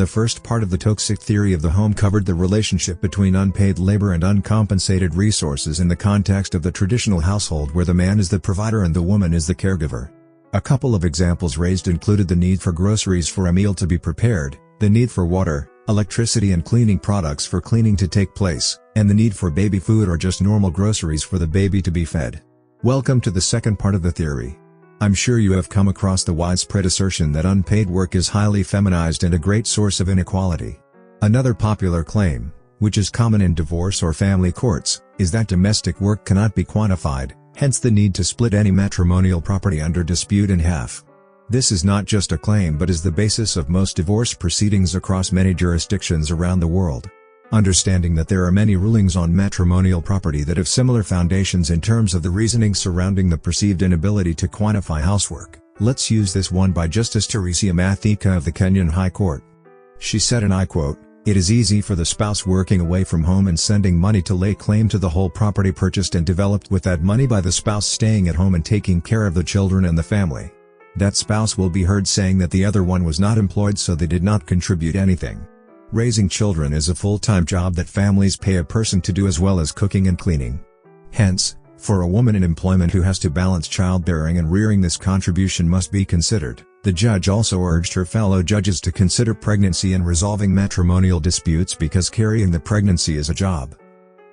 The first part of the Toksic theory of the home covered the relationship between unpaid labor and uncompensated resources in the context of the traditional household where the man is the provider and the woman is the caregiver. A couple of examples raised included the need for groceries for a meal to be prepared, the need for water, electricity and cleaning products for cleaning to take place, and the need for baby food or just normal groceries for the baby to be fed. Welcome to the second part of the theory. I'm sure you have come across the widespread assertion that unpaid work is highly feminized and a great source of inequality. Another popular claim, which is common in divorce or family courts, is that domestic work cannot be quantified, hence the need to split any matrimonial property under dispute in half. This is not just a claim but is the basis of most divorce proceedings across many jurisdictions around the world. Understanding that there are many rulings on matrimonial property that have similar foundations in terms of the reasoning surrounding the perceived inability to quantify housework, let's use this one by Justice Teresia Mathika of the Kenyan High Court. She said, and I quote, "It is easy for the spouse working away from home and sending money to lay claim to the whole property purchased and developed with that money by the spouse staying at home and taking care of the children and the family. That spouse will be heard saying that the other one was not employed so they did not contribute anything. Raising children is a full-time job that families pay a person to do as well as cooking and cleaning. Hence, for a woman in employment who has to balance childbearing and rearing, this contribution must be considered." The judge also urged her fellow judges to consider pregnancy and resolving matrimonial disputes because carrying the pregnancy is a job.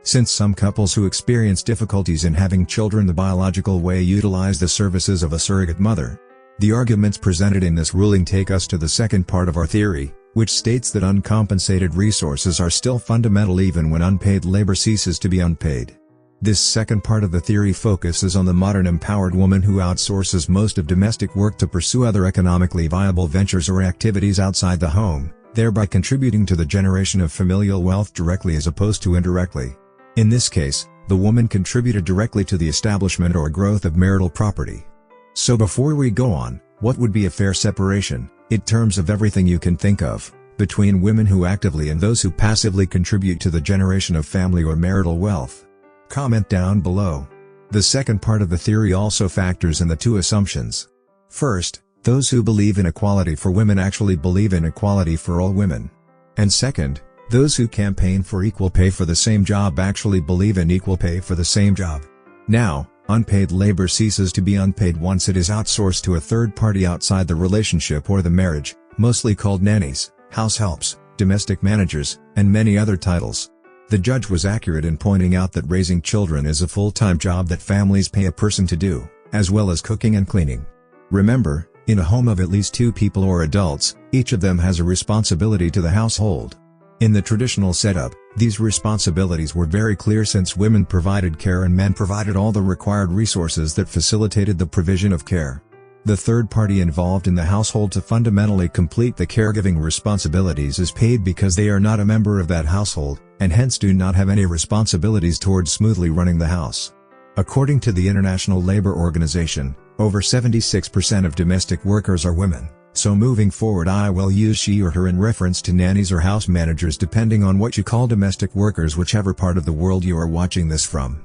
Since some couples who experience difficulties in having children the biological way utilize the services of a surrogate mother. The arguments presented in this ruling take us to the second part of our theory, which states that uncompensated resources are still fundamental even when unpaid labor ceases to be unpaid. This second part of the theory focuses on the modern empowered woman who outsources most of domestic work to pursue other economically viable ventures or activities outside the home, thereby contributing to the generation of familial wealth directly as opposed to indirectly. In this case, the woman contributed directly to the establishment or growth of marital property. So before we go on, what would be a fair separation, in terms of everything you can think of, between women who actively and those who passively contribute to the generation of family or marital wealth? Comment down below. The second part of the theory also factors in the two assumptions. First, those who believe in equality for women actually believe in equality for all women. And second, those who campaign for equal pay for the same job actually believe in equal pay for the same job. Now, unpaid labor ceases to be unpaid once it is outsourced to a third party outside the relationship or the marriage, mostly called nannies, house helps, domestic managers, and many other titles. The judge was accurate in pointing out that raising children is a full-time job that families pay a person to do, as well as cooking and cleaning. Remember, in a home of at least two people or adults, each of them has a responsibility to the household. In the traditional setup, these responsibilities were very clear since women provided care and men provided all the required resources that facilitated the provision of care. The third party involved in the household to fundamentally complete the caregiving responsibilities is paid because they are not a member of that household, and hence do not have any responsibilities towards smoothly running the house. According to the International Labour Organization, over 76% of domestic workers are women, so moving forward I will use she or her in reference to nannies or house managers depending on what you call domestic workers, whichever part of the world you are watching this from.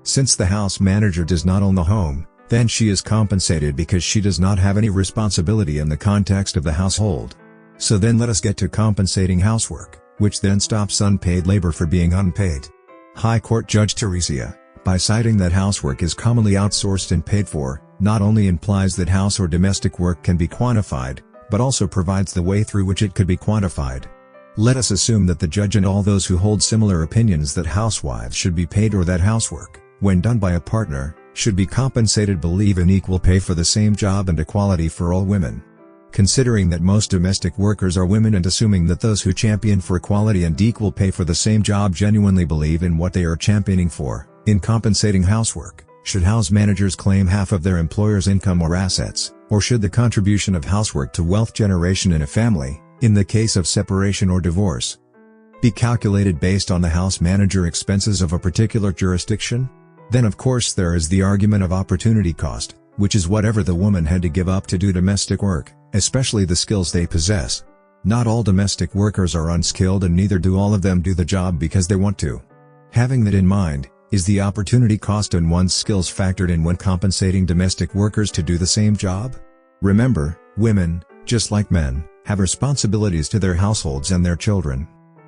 Since the house manager does not own the home, then she is compensated because she does not have any responsibility in the context of the household. So then let us get to compensating housework, which then stops unpaid labor for being unpaid. High Court Judge Teresia, by citing that housework is commonly outsourced and paid for, not only implies that house or domestic work can be quantified, but also provides the way through which it could be quantified. Let us assume that the judge and all those who hold similar opinions that housewives should be paid or that housework, when done by a partner, should be compensated believe in equal pay for the same job and equality for all women. Considering that most domestic workers are women and assuming that those who champion for equality and equal pay for the same job genuinely believe in what they are championing for, in compensating housework, should house managers claim half of their employer's income or assets, or should the contribution of housework to wealth generation in a family, in the case of separation or divorce, be calculated based on the house manager expenses of a particular jurisdiction? Then of course there is the argument of opportunity cost, which is whatever the woman had to give up to do domestic work, especially the skills they possess. Not all domestic workers are unskilled and neither do all of them do the job because they want to. Having that in mind, is the opportunity cost and one's skills factored in when compensating domestic workers to do the same job? Remember, women, just like men, have responsibilities to their households and their children.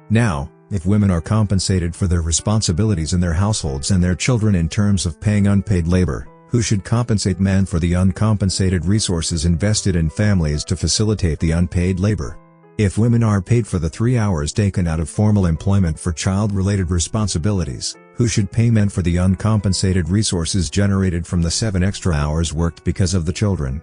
Now, if women are compensated for their responsibilities in their households and their children in terms of paying unpaid labor, who should compensate men for the uncompensated resources invested in families to facilitate the unpaid labor? If women are paid for the 3 hours taken out of formal employment for child-related responsibilities, who should pay men for the uncompensated resources generated from the 7 extra hours worked because of the children?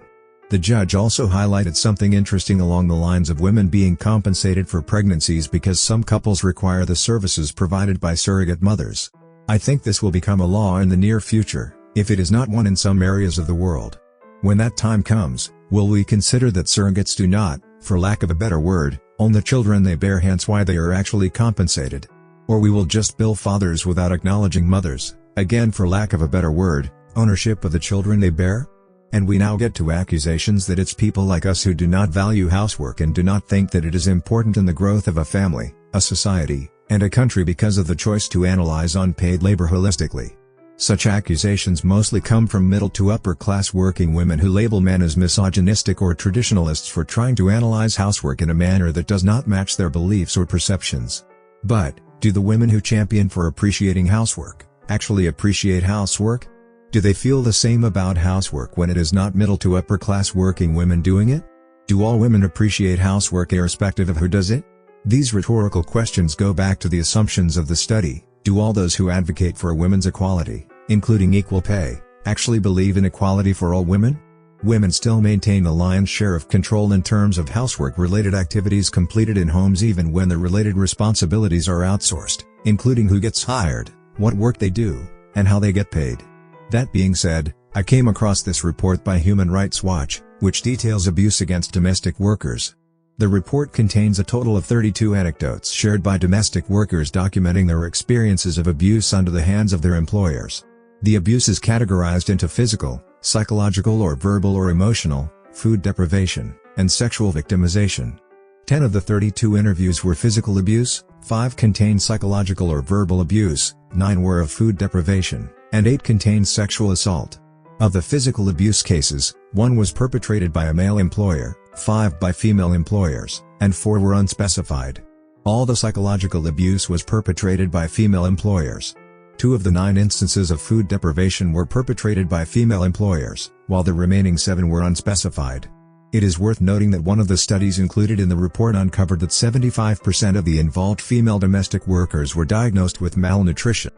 The judge also highlighted something interesting along the lines of women being compensated for pregnancies because some couples require the services provided by surrogate mothers. I think this will become a law in the near future, if it is not one in some areas of the world. When that time comes, will we consider that surrogates do not, for lack of a better word, own the children they bear, hence why they are actually compensated? Or we will just bill fathers without acknowledging mothers, again for lack of a better word, ownership of the children they bear? And we now get to accusations that it's people like us who do not value housework and do not think that it is important in the growth of a family, a society, and a country because of the choice to analyze unpaid labor holistically. Such accusations mostly come from middle to upper class working women who label men as misogynistic or traditionalists for trying to analyze housework in a manner that does not match their beliefs or perceptions. But, do the women who champion for appreciating housework actually appreciate housework? Do they feel the same about housework when it is not middle to upper class working women doing it? Do all women appreciate housework irrespective of who does it? These rhetorical questions go back to the assumptions of the study. Do all those who advocate for women's equality, including equal pay, actually believe in equality for all women? Women still maintain the lion's share of control in terms of housework-related activities completed in homes even when the related responsibilities are outsourced, including who gets hired, what work they do, and how they get paid. That being said, I came across this report by Human Rights Watch, which details abuse against domestic workers. The report contains a total of 32 anecdotes shared by domestic workers documenting their experiences of abuse under the hands of their employers. The abuse is categorized into physical, psychological or verbal or emotional, food deprivation, and sexual victimization. 10 of the 32 interviews were physical abuse, 5 contained psychological or verbal abuse, 9 were of food deprivation, and 8 contained sexual assault. Of the physical abuse cases, 1 was perpetrated by a male employer, 5 by female employers, and 4 were unspecified. All the psychological abuse was perpetrated by female employers. 2 of the 9 instances of food deprivation were perpetrated by female employers, while the remaining 7 were unspecified. It is worth noting that one of the studies included in the report uncovered that 75% of the involved female domestic workers were diagnosed with malnutrition.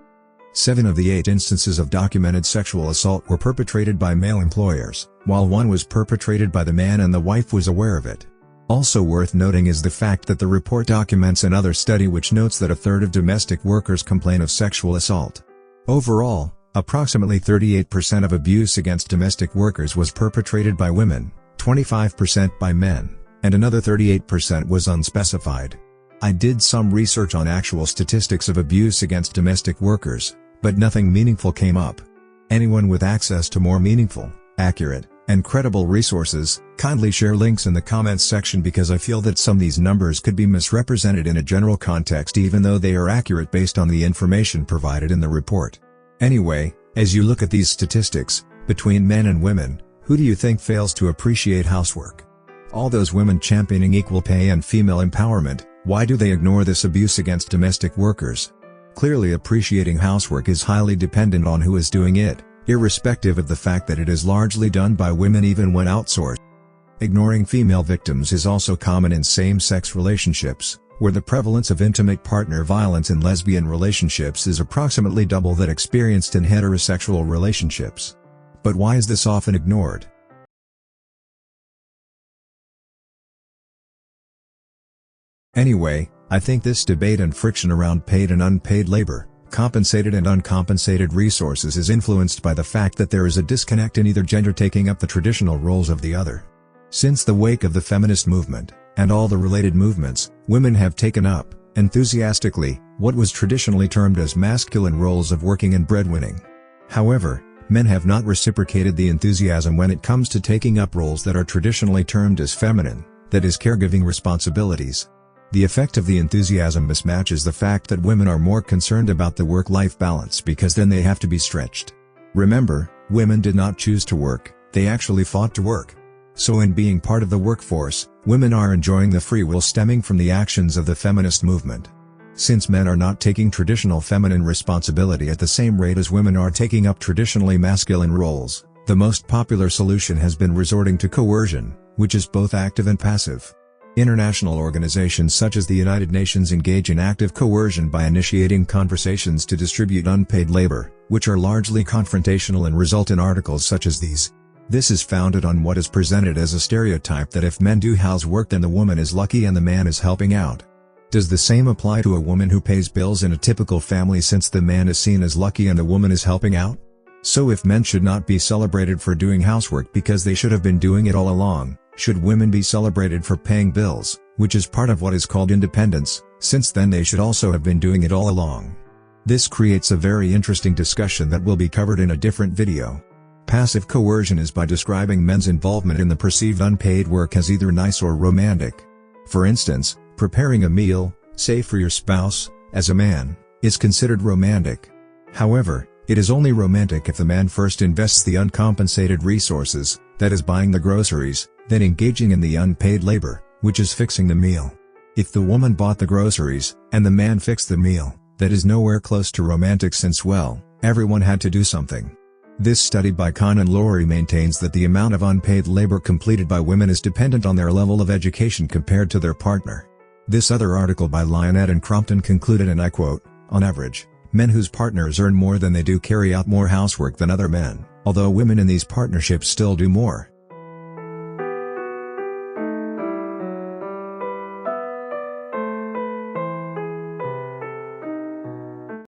7 of the 8 instances of documented sexual assault were perpetrated by male employers, while 1 was perpetrated by the man and the wife was aware of it. Also worth noting is the fact that the report documents another study which notes that a third of domestic workers complain of sexual assault. Overall, approximately 38% of abuse against domestic workers was perpetrated by women, 25% by men, and another 38% was unspecified. I did some research on actual statistics of abuse against domestic workers, but nothing meaningful came up. Anyone with access to more meaningful, accurate, and credible resources, kindly share links in the comments section because I feel that some of these numbers could be misrepresented in a general context even though they are accurate based on the information provided in the report. Anyway, as you look at these statistics, between men and women, who do you think fails to appreciate housework? All those women championing equal pay and female empowerment, why do they ignore this abuse against domestic workers? Clearly appreciating housework is highly dependent on who is doing it, irrespective of the fact that it is largely done by women even when outsourced. Ignoring female victims is also common in same-sex relationships, where the prevalence of intimate partner violence in lesbian relationships is approximately double that experienced in heterosexual relationships. But why is this often ignored? Anyway, I think this debate and friction around paid and unpaid labor, compensated and uncompensated resources is influenced by the fact that there is a disconnect in either gender taking up the traditional roles of the other. Since the wake of the feminist movement, and all the related movements, women have taken up, enthusiastically, what was traditionally termed as masculine roles of working and breadwinning. However, men have not reciprocated the enthusiasm when it comes to taking up roles that are traditionally termed as feminine, that is caregiving responsibilities. The effect of the enthusiasm mismatch is the fact that women are more concerned about the work-life balance because then they have to be stretched. Remember, women did not choose to work, they actually fought to work. So in being part of the workforce, women are enjoying the free will stemming from the actions of the feminist movement. Since men are not taking traditional feminine responsibility at the same rate as women are taking up traditionally masculine roles, the most popular solution has been resorting to coercion, which is both active and passive. International organizations such as the United Nations engage in active coercion by initiating conversations to distribute unpaid labor, which are largely confrontational and result in articles such as these. This is founded on what is presented as a stereotype that if men do housework then the woman is lucky and the man is helping out. Does the same apply to a woman who pays bills in a typical family since the man is seen as lucky and the woman is helping out? So if men should not be celebrated for doing housework because they should have been doing it all along, should women be celebrated for paying bills, which is part of what is called independence, since then they should also have been doing it all along? This creates a very interesting discussion that will be covered in a different video. Passive coercion is by describing men's involvement in the perceived unpaid work as either nice or romantic. For instance, preparing a meal, say for your spouse, as a man, is considered romantic. However, it is only romantic if the man first invests the uncompensated resources, that is buying the groceries, then engaging in the unpaid labor, which is fixing the meal. If the woman bought the groceries, and the man fixed the meal, that is nowhere close to romantic since well, everyone had to do something. This study by Kahn and Laurie maintains that the amount of unpaid labor completed by women is dependent on their level of education compared to their partner. This other article by Lionette and Crompton concluded, and I quote, "On average, men whose partners earn more than they do carry out more housework than other men, although women in these partnerships still do more.